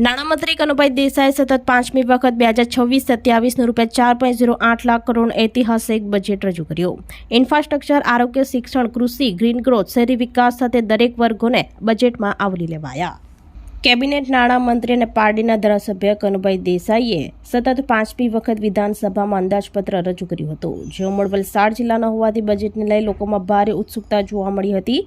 નાણામંત્રી કનુભાઈ દેસાઈએ સતત 5મી વખત 2026-27નું ₹4.08 લાખ કરોડનું ઐતિહાસિક બજેટ રજૂ કર્યું। ઇન્ફ્રાસ્ટ્રક્ચર, આરોગ્ય, શિક્ષણ, કૃષિ, ગ્રીન ગ્રોથ, શહેરી વિકાસ સાથે દરેક વર્ગોને બજેટમાં આવરી લેવાયા। કેબિનેટ નાણામંત્રી અને પાર્ટીના ધારાસભ્ય કનુભાઈ દેસાઈએ સતત 5મી વખત વિધાનસભામાં અંદાજપત્ર રજૂ કર્યું હતું। જેઓ મૂળ વલસાડ જિલ્લાના હોવાથી બજેટને લઈ લોકોમાં ભારે ઉત્સુકતા જોવા મળી હતી।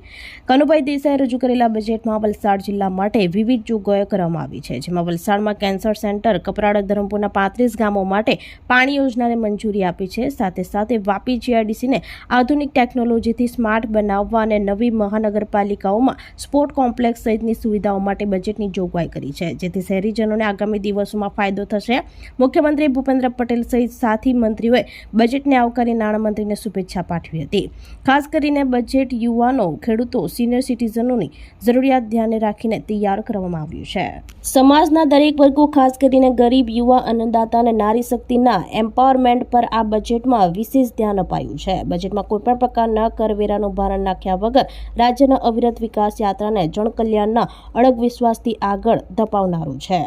કનુભાઈ દેસાઈએ રજૂ કરેલા બજેટમાં વલસાડ જિલ્લા માટે વિવિધ જોગવાઈઓ કરવામાં આવી છે, જેમાં વલસાડમાં કેન્સર સેન્ટર, કપરાડા, ધરમપુરના 35 ગામો માટે પાણી યોજનાને મંજૂરી આપી છે। સાથે સાથે વાપી જીઆઈડીસીને આધુનિક ટેકનોલોજીથી સ્માર્ટ બનાવવા અને નવી મહાનગરપાલિકાઓમાં સ્પોર્ટ કોમ્પ્લેક્સ સહિતની સુવિધાઓ માટે બજેટની જોગવાઈ કરી છે, જેથી શહેરીજનોને આગામી દિવસોમાં ફાયદો થશે। મુખ્યમંત્રી ભૂપેન્દ્ર પટેલ સહિત સાથી મંત્રીઓએ બજેટને આવકારી નાણામંત્રીને શુભેચ્છા પાઠવી હતી। ખાસ કરીને બજેટ યુવાનો, ખેડૂતો, સિનિયર સિટીઝનોની જરૂરિયાત ધ્યાને રાખીને તૈયાર કરવામાં આવ્યું છે। સમાજના દરેક વર્ગો, ખાસ કરીને ગરીબ, યુવા, અન્નદાતા અને નારી શક્તિના એમ્પાવરમેન્ટ પર આ બજેટમાં વિશેષ ધ્યાન અપાયું છે। બજેટમાં કોઈપણ પ્રકારના કરવેરાનું ભારણ નાખ્યા વગર રાજ્યના અવિરત વિકાસ યાત્રાને જનકલ્યાણના અડગ વિશ્વાસથી આગળ ધપાવનારું છે।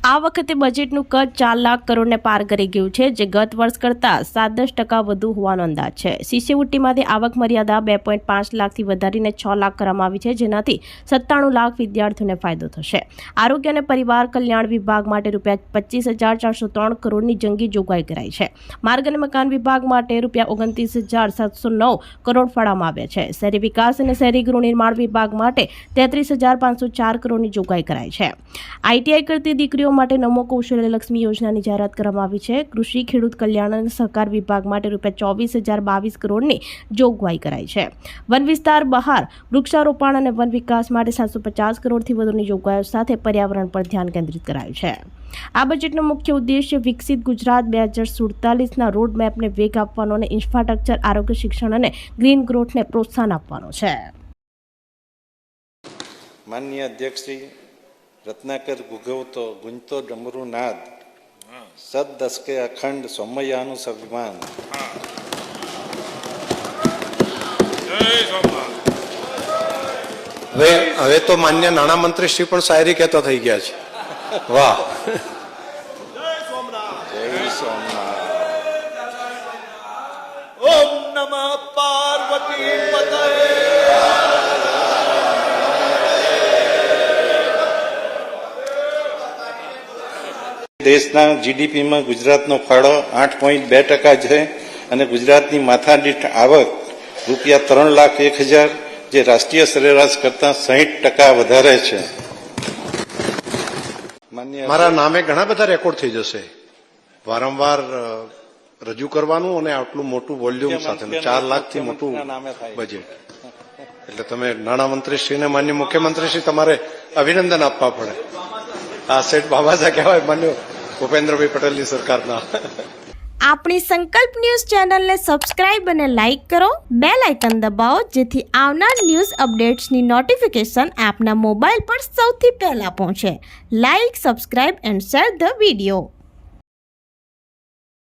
આ વખતે બજેટનું કદ 4 લાખ કરોડને પાર કરી ગયું છે, જે ગત વર્ષ કરતાં 7-10% વધુ હોવાનો અંદાજ છે। શિષ્યવૃત્તિમાંથી આવક મર્યાદા 2.5 લાખથી વધારીને 6 લાખ કરવામાં આવી છે, જેનાથી 97 લાખ વિદ્યાર્થીઓને ફાયદો થશે। આરોગ્ય અને પરિવાર કલ્યાણ વિભાગ માટે ₹25,403 કરોડની જંગી જોગવાઈ કરાઈ છે। માર્ગ અને મકાન વિભાગ માટે ₹29,709 કરોડ ફાળવવામાં આવ્યા છે। શહેરી વિકાસ અને શહેરી ગૃહ નિર્માણ વિભાગ માટે 33,504 કરોડની જોગવાઈ કરાઈ છે। આઈટીઆઈ કરતી દીકરીઓ માટે નમો કૌશલ્ય લક્ષ્મી યોજનાની જાહેરાત કરવામાં આવી છે। કૃષિ, ખેડૂત કલ્યાણ અને સહકાર વિભાગ માટે ₹24,022 કરોડની જોગવાઈ કરાઈ છે। વન વિસ્તાર બહાર વૃક્ષારોપણ અને વન વિકાસ માટે 750 કરોડથી વધુની જોગવાઈઓ સાથે પર્યાવરણ પર ધ્યાન કેન્દ્રિત કરાયું છે। આ બજેટનો મુખ્ય ઉદ્દેશ્ય વિકસિત ગુજરાત 2047ના રોડમેપને વેગ આપવાનો અને ઇન્ફ્રાસ્ટ્રક્ચર, આરોગ્ય, શિક્ષણ અને ગ્રીન ગ્રોથને પ્રોત્સાહન આપવાનો છે। માનનીય અધ્યક્ષ શ્રી રત્નાકર ગુંજતો ડમરુ નાદ, સદ દસકે અખંડ સૌમયાનું સ્વાભિમાન। હવે તો માન્ય નાણામંત્રી શ્રી પણ શાયરી કહેતા થઈ ગયા છે। વાહ, જય સોમનાથ। ઓમ નમઃ પાર્વતી પતયે। દેશના જીડીપીમાં ગુજરાતનો ફાળો 8.2% છે અને ગુજરાતની માથાદીઠ આવક ₹3,01,000, જે રાષ્ટ્રીય સરેરાશ કરતાં 60% વધારે છે। મારા નામે ઘણા બધા રેકોર્ડ થઈ જશે, વારંવાર રજૂ કરવાનું અને આટલું મોટું વોલ્યુમ સાથે 4 લાખથી મોટું બજેટ, એટલે તમે નાણામંત્રીશ્રીને, માન્ય મુખ્યમંત્રીશ્રી, તમારે અભિનંદન આપવા પડે। આ સેઠ બાબાસા કહેવાય માન્ય ભૂપેન્દ્રભાઈ પટેલની સરકારના। આપણી સંકલ્પ ન્યૂઝ ચેનલને સબસ્ક્રાઇબ અને લાઇક કરો, બેલ આઇકન દબાવો, જેથી આવનાર ન્યૂઝ અપડેટ્સની નોટિફિકેશન આપના મોબાઈલ પર સૌથી પહેલા પહોંચે। Like, subscribe and share the video.